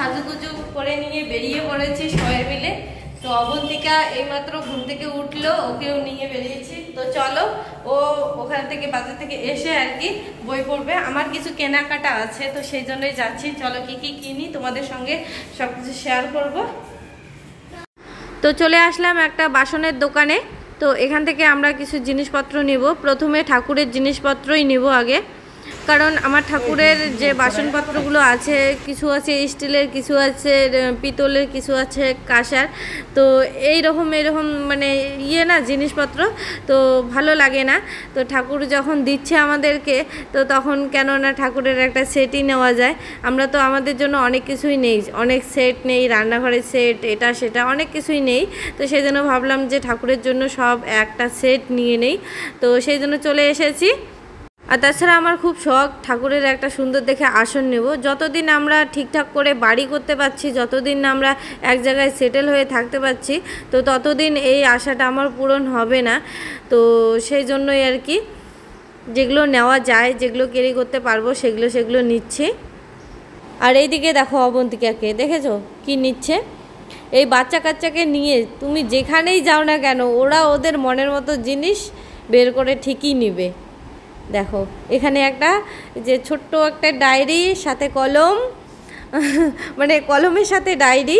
সাজুগুজু করে নিয়ে বেরিয়ে পড়েছি সবাই মিলে। তো অবন্তিকা এইমাত্র ঘুম থেকে উঠলো, ওকেও নিয়ে বেরিয়েছি। তো চলো, ও ওখান থেকে বাজার থেকে এসে আর কি বই পড়বে। আমার কিছু কেনাকাটা আছে, তো সেই জন্যই যাচ্ছি। চলো কি কি কিনি তোমাদের সঙ্গে সবকিছু শেয়ার করব। তো চলে আসলাম একটা বাসনের দোকানে। তো এখান থেকে আমরা কিছু জিনিসপত্র নিব। প্রথমে ঠাকুরের জিনিসপত্রই নিব আগে, কারণ আমার ঠাকুরের যে বাসনপত্রগুলো আছে, কিছু আছে স্টিলের, কিছু আছে পিতলের, কিছু আছে কাঁসার। তো এইরকম মানে না জিনিসপত্র তো ভালো লাগে না। তো ঠাকুর যখন দিচ্ছে আমাদেরকে, তো তখন কেননা ঠাকুরের একটা সেটই নেওয়া যায়। আমরা তো আমাদের জন্য অনেক কিছুই নেই, অনেক সেট নেই, রান্নাঘরের সেট, এটা সেটা অনেক কিছুই নেই। তো সেই জন্য ভাবলাম যে ঠাকুরের জন্য সব একটা সেট নিয়ে নেই। তো সেই জন্য চলে এসেছি। আর তাছাড়া আমার খুব শখ ঠাকুরের একটা সুন্দর দেখে আসন নেব। যতদিন আমরা ঠিকঠাক করে বাড়ি করতে পারছি, যতদিন আমরা এক জায়গায় সেটেল হয়ে থাকতে পারছি, তো ততদিন এই আশাটা আমার পূরণ হবে না। তো সেই জন্যই আর কি যেগুলো নেওয়া যায়, যেগুলো ক্যারি করতে পারবো সেগুলো নিচ্ছি। আর এইদিকে দেখো অবন্তিকাকে, দেখেছো কি নিচ্ছে? এই বাচ্চা কাচ্চাকে নিয়ে তুমি যেখানেই যাও না কেন, ওরা ওদের মনের মতো জিনিস বের করে ঠিকই নিবে। দেখো এখানে একটা যে ছোট্ট একটা ডায়েরি, সাথে কলম, মানে কলমের সাথে ডায়েরি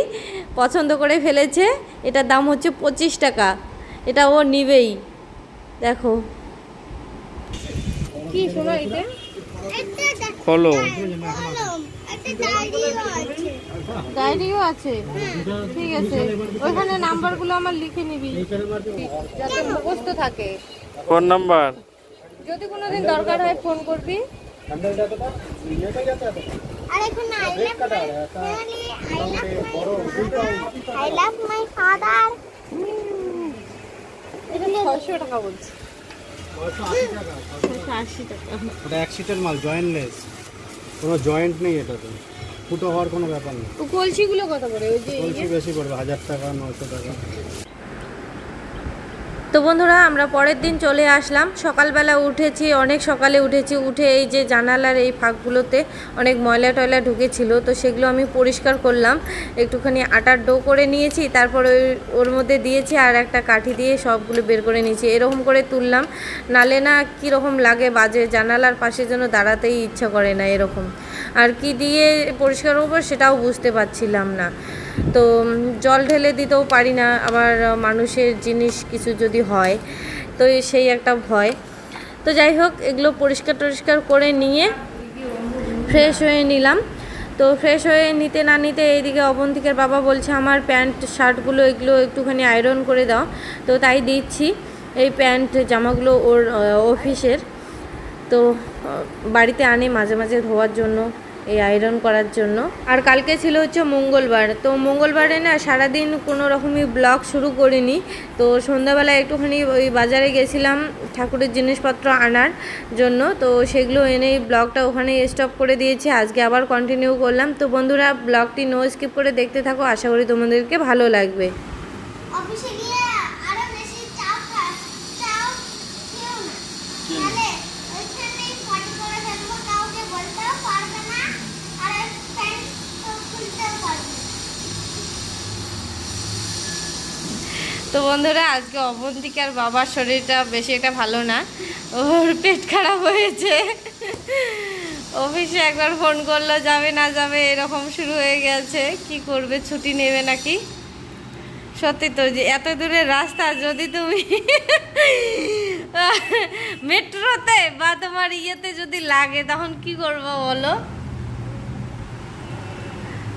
পছন্দ করে ফেলেছে। এটার দাম হচ্ছে 25 টাকা। এটা ও নিবেই। দেখো কি শোনো, এটা কলম, ডায়েরিও আছে। ঠিক আছে, ওইখানে নাম্বারগুলো আমার লিখে নিবি যাতে মুখস্থ থাকে। কোন নাম্বার? যদি কোনোদিন দরকার হয় ফোন করবি। টাকা বলছি, 680 টাকা। ওটা এক সিটের মাল, জয়েন্টলেস, কোনো জয়েন্ট নেই এটাতে, ফুটো হওয়ার কোনো ব্যাপার নেই। কলসিগুলো কত করে? ওই যে কলসি বেশি পড়বে, 1000 টাকা, 900 টাকা। তো বন্ধুরা আমরা পরের দিন চলে আসলাম। সকালবেলা উঠেছি, অনেক সকালে উঠেছি। উঠে এই যে জানালার এই ফাঁকগুলোতে অনেক ময়লা টয়লা ঢুকেছিল, তো সেগুলো আমি পরিষ্কার করলাম। একটুখানি আটার ডো করে নিয়েছি, তারপর ওর মধ্যে দিয়েছি আর একটা কাঠি দিয়ে সবগুলো বের করে নিয়েছি। এরকম করে তুললাম, নালে না কীরকম লাগে বাজে, জানালার পাশে যেন দাঁড়াতেই ইচ্ছা করে না এরকম। আর কি দিয়ে পরিষ্কার করবো সেটাও বুঝতে পারছিলাম না। তো জল ঢেলে দিতেও পারি না, আবার মানুষের জিনিস কিছু যদি হয় তো সেই একটা ভয়। তো যাই হোক, এগুলো পরিষ্কার করে নিয়ে ফ্রেশ হয়ে নিলাম। তো ফ্রেশ হয়ে নিতে না নিতে এইদিকে অবন্তিকার বাবা বলছে আমার প্যান্ট শার্টগুলো এগুলো একটুখানি আয়রন করে দাও। তো তাই দিচ্ছি। এই প্যান্ট জামাগুলো ওর অফিসের, তো বাড়িতে আনে মাঝে মাঝে ধোয়ার জন্য, এই আয়রন করার জন্য। আর কালকে ছিল হচ্ছে মঙ্গলবার। তো মঙ্গলবারে না সারাদিন কোনো রকমই ব্লগ শুরু করিনি। তো সন্ধ্যাবেলা একটুখানি ওই বাজারে গেছিলাম ঠাকুরের জিনিসপত্র আনার জন্য। তো সেগুলো এনেই ব্লগটা ওখানে স্টপ করে দিয়েছি। আজকে আবার কন্টিনিউ করলাম। তো বন্ধুরা ব্লগটি নো স্কিপ করে দেখতে থাকো, আশা করি তোমাদেরকে ভালো লাগবে। তো বন্ধুরা আজকে অবন্তিকার বাবার শরীরটা বেশি একটা ভালো না, ওর পেট খারাপ হয়েছে। অফিসে একবার ফোন করলো, যাবে না যাবে এরকম শুরু হয়ে গেছে। কি করবে, ছুটি নেবে নাকি? সত্যি তো, যে এত দূরের রাস্তা যদি তুমি মেট্রোতে বা তোমার ইয়েতে যদি লাগে তখন কি করবো বলো?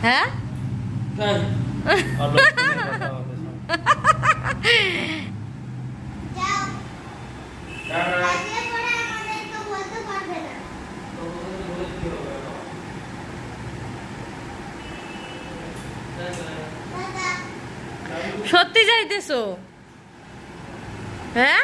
হ্যাঁ সত্যি যাইতেছো? হ্যাঁ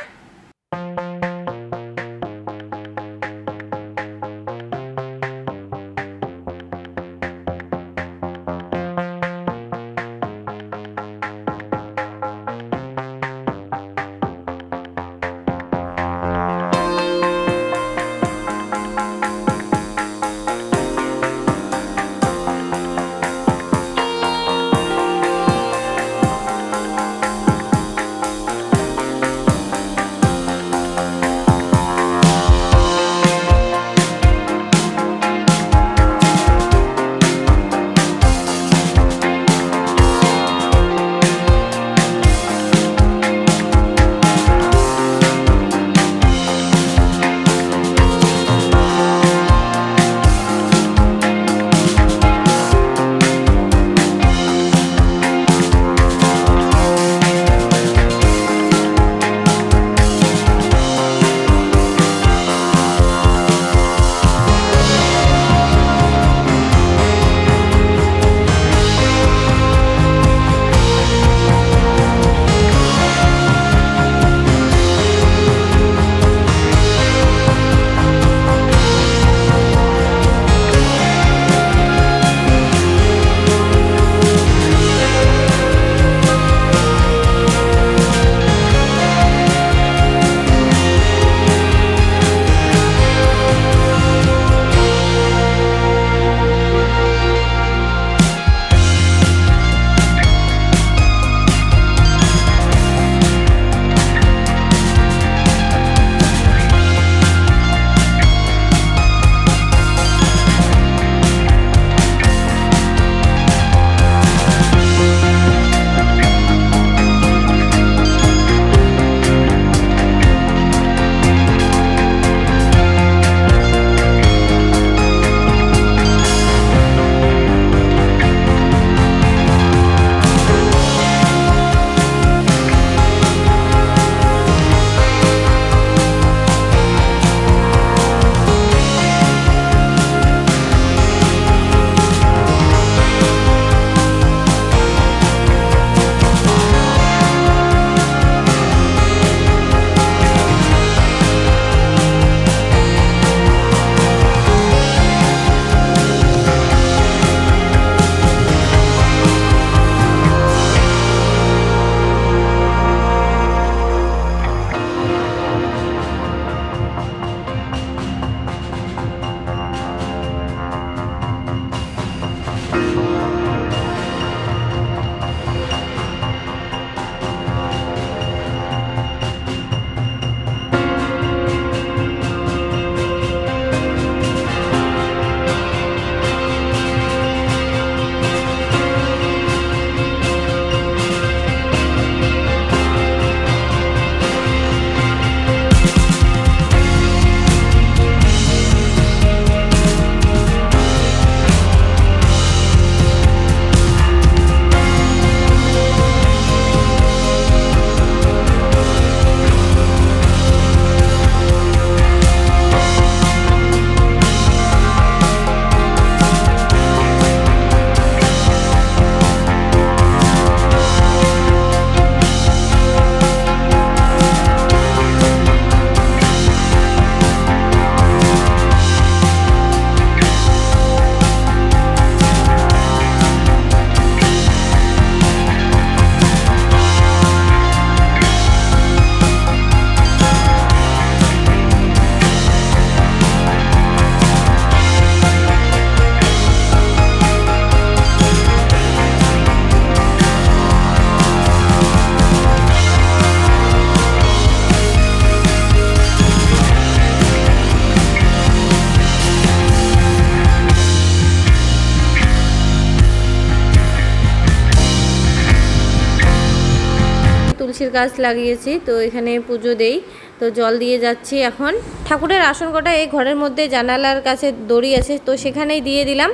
তুলসীর গাছ লাগিয়েছি, তো এখানে পুজো দেই। তো জল দিয়ে যাচ্ছি এখন। ঠাকুরের আসন কটা এই ঘরের মধ্যে জানালার কাছে দড়ি আছে, তো সেখানেই দিয়ে দিলাম।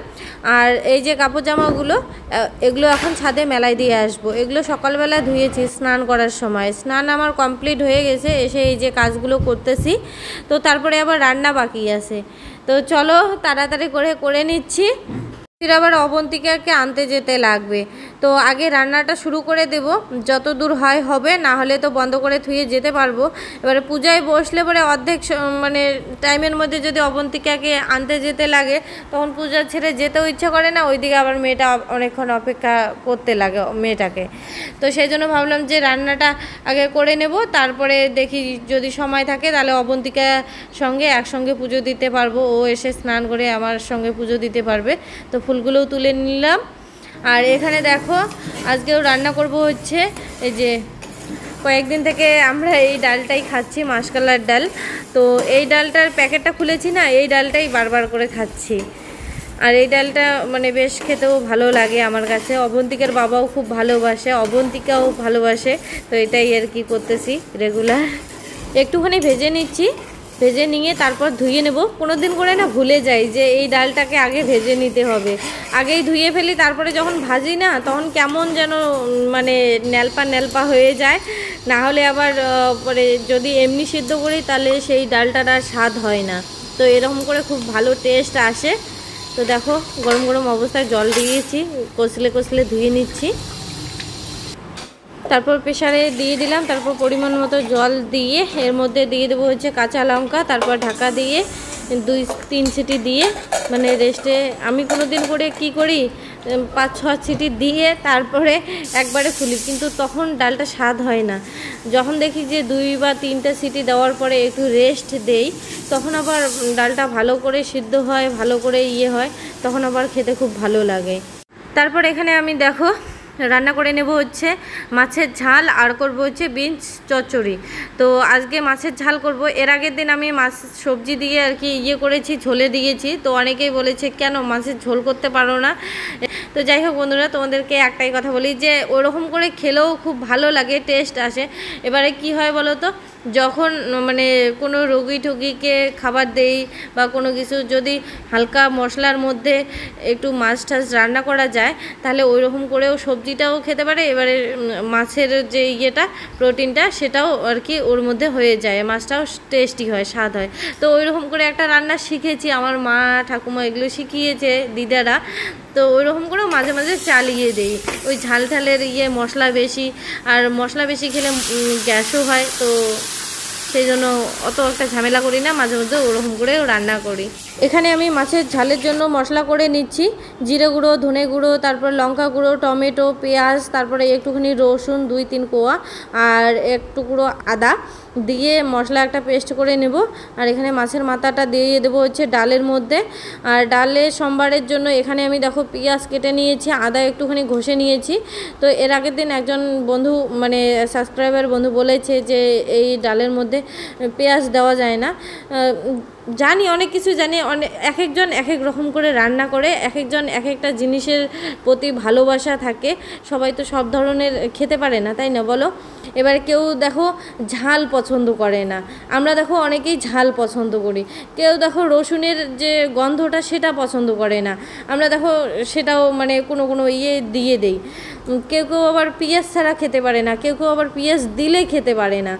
আর এই যে কাপড় জামাগুলো, এগুলো এখন ছাদে মেলায় দিয়ে আসবো। এগুলো সকালবেলা ধুয়েছি স্নান করার সময়। স্নান আমার কমপ্লিট হয়ে গেছে, এসে এই যে কাজগুলো করতেছি। তো তারপরে আবার রান্না বাকি আছে, তো চলো তাড়াতাড়ি করে নিচ্ছি। ফির আবার অবন্তিকাকে আনতে যেতে লাগবে, তো আগে রান্নাটা শুরু করে দেব। যত দূর হয় হবে, না হলে তো বন্ধ করে থুয়ে যেতে পারবো। এবারে পূজায় বসলে পরে অর্ধেক মানে টাইমের মধ্যে যদি অবন্তিকাকে আনতে যেতে লাগে, তখন পূজা ছেড়ে যেতেও ইচ্ছা করে না। ওইদিকে আবার মেয়েটা অনেকক্ষণ অপেক্ষা করতে লাগে মেয়েটাকে। তো সেই জন্য ভাবলাম যে রান্নাটা আগে করে নেব, তারপরে দেখি যদি সময় থাকে তাহলে অবন্তিকার সঙ্গে একসঙ্গে পুজো দিতে পারবো। ও এসে স্নান করে আমার সঙ্গে পুজো দিতে পারবে। তো ফুলগুলোও তুলে নিলাম। আর এখানে দেখো আজকেও রান্না করব হচ্ছে এই যে কয়েকদিন থেকে আমরা এই ডালটাই খাচ্ছি, মাসকলার ডাল। তো এই ডালটার প্যাকেটটা খুলেছি না, এই ডালটাই বারবার করে খাচ্ছি। আর এই ডালটা মানে বেশ খেতেও ভালো লাগে আমার কাছে। অবন্তিকার বাবাও খুব ভালোবাসে, অবন্তিকাও ভালোবাসে। তো এটাই আর কি করতেছি রেগুলার। একটুখানি ভেজে নিচ্ছি, ভেজে নিয়ে তারপর ধুয়ে নেব। কোনো দিন করে না ভুলে যাই যে এই ডালটাকে আগে ভেজে নিতে হবে। আগেই ধুয়ে ফেলি, তারপরে যখন ভাজি না তখন কেমন যেন মানে ন্যালপা হয়ে যায়। না হলে আবার পরে যদি এমনি সিদ্ধ করি তাহলে সেই ডালটার আর স্বাদ হয় না। তো এরকম করে খুব ভালো টেস্ট আসে। তো দেখো গরম গরম অবস্থায় জল দিয়েছি, কষলে ধুয়ে নিচ্ছি। তারপর প্রেসারে দিয়ে দিলাম, তারপর পরিমাণ মতো জল দিয়ে এর মধ্যে দিয়ে দেবো হচ্ছে কাঁচা লঙ্কা। তারপর ঢাকা দিয়ে 2-3 সিটি দিয়ে মানে রেস্টে আমি কোনো দিন করে কি করি 5-6 সিটি দিয়ে তারপরে একবারে খুলি, কিন্তু তখন ডালটা স্বাদ হয় না। যখন দেখি যে 2 বা 3টা সিটি দেওয়ার পরে একটু রেস্ট দেই, তখন আবার ডালটা ভালো করে সিদ্ধ হয়, ভালো করে হয়, তখন আবার খেতে খুব ভালো লাগে। তারপর এখানে আমি দেখো রান্না করে নেব হচ্ছে মাছের ঝাল, আর করব হচ্ছে বিনস চচ্চড়ি। তো আজকে মাছের ঝাল করব। এর আগের দিন আমি মাছ সবজি দিয়ে আর কি করেছি, ঝোলে দিয়েছি। তো অনেকেই বলেছে কেন মাছের ঝোল করতে পারো না। তো যাই হোক বন্ধুরা, তোমাদেরকে একটাই কথা বলি যে ওরকম করে খেলেও খুব ভালো লাগে, টেস্ট আসে। এবারে কি হয় বলো তো, যখন মানে কোনো রোগীকে খাবার দেই বা কোনো কিছু যদি হালকা মশলার মধ্যে একটু মাছ টাছ রান্না করা যায়, তাহলে ওই রকম করেও সবজিটাও খেতে পারে। এবারে মাছের যে প্রোটিনটা সেটাও আর কি ওর মধ্যে হয়ে যায়, মাছটাও টেস্টি হয়, স্বাদ হয়। তো ওই রকম করে একটা রান্না শিখেছি, আমার মা ঠাকুমা এগুলো শিখিয়েছে, দিদারা। তো ওই রকম করেও মাঝে মাঝে চালিয়ে দেই। ওই ঝালের মশলা বেশি, আর মশলা বেশি খেলে গ্যাসও হয়। তো সেই জন্য অত একটা ঝামেলা করি না, মাঝে মধ্যে ওরকম করেও রান্না করি। এখানে আমি মাছের ঝালের জন্য মশলা করে নিচ্ছি। জিরে গুঁড়ো, ধনে গুঁড়ো, তারপর লঙ্কা গুঁড়ো, টমেটো, পেঁয়াজ, তারপরে একটুখানি রসুন 2-3 কোয়া, আর এক টুকরো আদা দিয়ে মশলা একটা পেস্ট করে নেব। আর এখানে মাছের মাথাটা দিয়ে দেবো হচ্ছে ডালের মধ্যে। আর ডালে সোমবারের জন্য এখানে আমি দেখো পেঁয়াজ কেটে নিয়েছি, আদা একটুখানি ঘষে নিয়েছি। তো এর আগের দিন একজন বন্ধু মানে সাবস্ক্রাইবার বন্ধু বলেছে যে এই ডালের মধ্যে পেঁয়াজ দেওয়া যায় না। জানি, অনেক কিছু জানি, এক একজন এক এক রকম করে রান্না করে, এক একজন এক একটা জিনিসের প্রতি ভালোবাসা থাকে। সবাই তো সব ধরনের খেতে পারে না, তাই না বলো? এবার কেউ দেখো ঝাল পছন্দ করে না, আমরা দেখো অনেকেই ঝাল পছন্দ করি। কেউ দেখো রসুনের যে গন্ধটা সেটা পছন্দ করে না, আমরা দেখো সেটাও মানে কোনো দিয়ে দেই। কেউ আবার পেঁয়াজ ছাড়া খেতে পারে না, কেউ আবার পেঁয়াজ দিলে খেতে পারে না।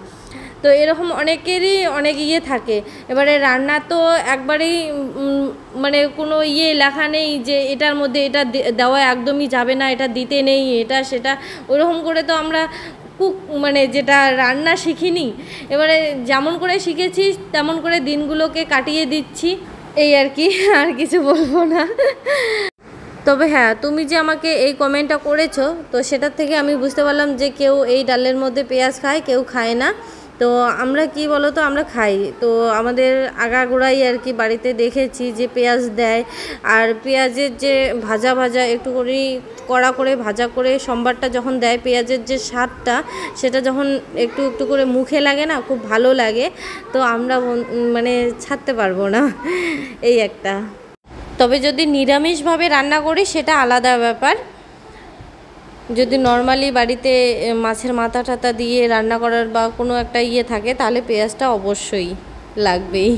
তো এরকম অনেকেরই অনেক থাকে। এবারে রান্না তো একবারেই মানে কোনো লেখা নেই যে এটার মধ্যে এটা দেওয়া একদমই যাবে না, এটা দিতে নেই, এটা সেটা ওরকম করে তো আমরা মানে যেটা রান্না শিখিনি। এবারে যেমন করে শিখেছি তেমন করে দিনগুলোকে কাটিয়ে দিচ্ছি, এই আর কি, আর কিছু বলবো না। তবে হ্যাঁ, তুমি যে আমাকে এই কমেন্টটা করেছো, তো সেটার থেকে আমি বুঝতে পারলাম যে কেউ এই ডালের মধ্যে পেঁয়াজ খায়, কেউ খায় না। তো আমরা কি বলো তো, আমরা খাই। তো আমাদের আগাগোড়াই আর কি বাড়িতে দেখেছি যে পেঁয়াজ দেয়। আর পেঁয়াজের যে ভাজা একটু কড়া করে ভাজা করে সোমবারটা যখন দেয়, পেঁয়াজের যে স্বাদটা সেটা যখন একটু করে মুখে লাগে না, খুব ভালো লাগে। তো আমরা মানে ছাড়তে পারবো না, এই একটা। তবে যদি নিরামিষভাবে রান্না করি সেটা আলাদা ব্যাপার। যদি নর্মালি বাড়িতে মাছের মাথা টাথা দিয়ে রান্না করার বা কোনো একটা ইয়ে থাকে তাহলে পেঁয়াজটা অবশ্যই লাগবেই।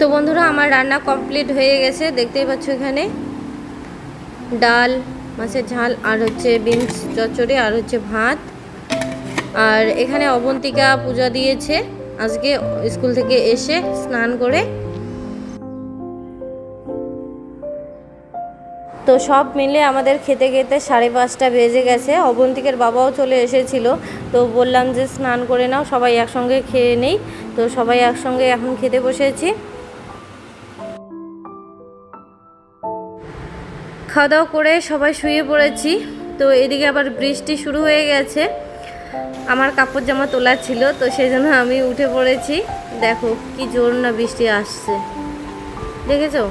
তো বন্ধুরা আমার রান্না কমপ্লিট হয়ে গেছে, দেখতেই পাচ্ছ এখানে ডাল, মাছের ঝাল, আর হচ্ছে বিনস চচ্চড়ি, আর হচ্ছে ভাত। আর এখানে অবন্তিকা পূজা দিয়েছে আজকে স্কুল থেকে এসে স্নান করে। তো সব মিলে আমাদের খেতে খেতে 5:30 বেজে গেছে। অবন্তিকের বাবাও চলে এসেছিল, তো বললাম যে স্নান করে নাও, সবাই একসঙ্গে খেয়ে নেই। তো সবাই একসঙ্গে এখন খেতে বসেছি। খাওয়া দাওয়া করে সবাই শুয়ে পড়েছি। তো এদিকে আবার বৃষ্টি শুরু হয়ে গেছে, আমার কাপড় জামা তোলা ছিল, তো সেই জন্য আমি উঠে পড়েছি। দেখো কি জোর না বৃষ্টি আসছে, দেখেছো?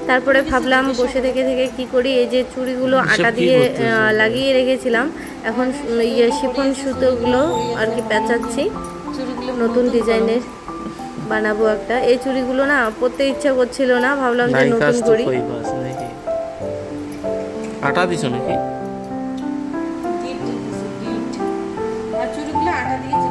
তারপরে ভাবলাম বসে থেকে থেকে কি করি, এই যে চুড়িগুলো আটা দিয়ে লাগিয়ে রেখেছিলাম, এখন শিফন সুতোগুলো আর কি পেঁচাচ্ছি, নতুন ডিজাইনের বানাবো একটা। এই চুড়িগুলো না পরতে ইচ্ছা করছিল না, ভাবলাম যে নতুন করি। আটা দিছো নাকি? আর চুড়িগুলো আটা দিয়েছি।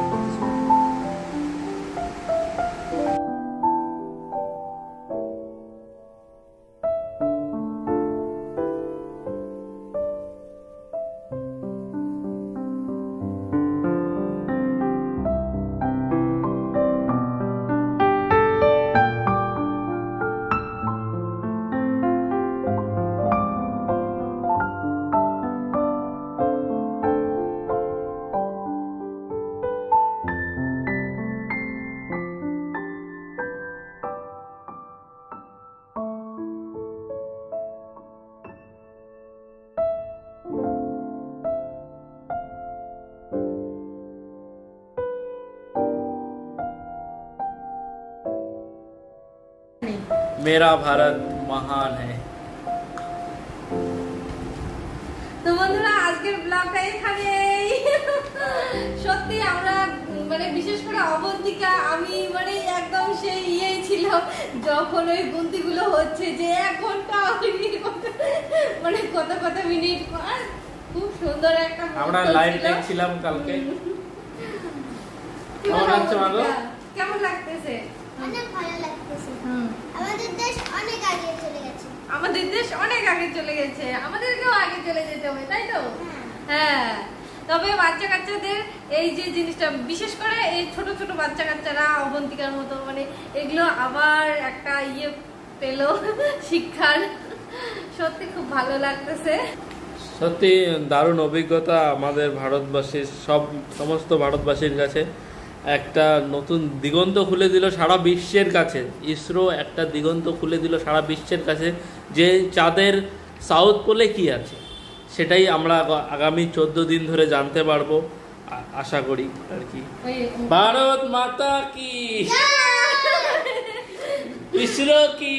मेरा भारत महान है। তো বন্ধুরা আজকের ব্লগটা এখানেই। সত্যি আমরা মানে বিশেষ করে অবন্তিকা আমি মানে একদম সেই ইয়েই ছিল যখন ওই গুনতিগুলো হচ্ছে যে 1 ঘন্টা মানে কত মিনিট, খুব সুন্দর একটা আমরা লাইভ দেখছিলাম কালকে। কেমন লাগছে মাগো? কেমন লাগতেছে? অনেক ভালো লাগতেছে। আমাদের দেশ অনেক আগে চলে গেছে। আমাদের দেশ অনেক আগে চলে গেছে, আমাদেরকেও আগে চলে যেতে হবে, তাই তো? হ্যাঁ। তবে বাচ্চা কাচ্চাদের এই যে জিনিসটা, বিশেষ করে এই ছোট ছোট বাচ্চা কাচ্চারা অবন্তিকার মতো মানে এগুলো আবার একটা ইয়ে পেলো শিক্ষার, সত্যি খুব ভালো লাগতেছে। সত্যি দারুণ অভিজ্ঞতা আমাদের ভারতবাসীর সমস্ত ভারতবাসীর কাছে। একটা নতুন দিগন্ত খুলে দিল সারা বিশ্বের কাছে। ইসরো একটা দিগন্ত খুলে দিল সারা বিশ্বের কাছে যে চাঁদের সাউথ পোলে কি আছে সেটাই আমরা আগামী 14 দিন ধরে জানতে পারবো আশা করি আর কি। ভারত মাতা কি, ইসরো কি।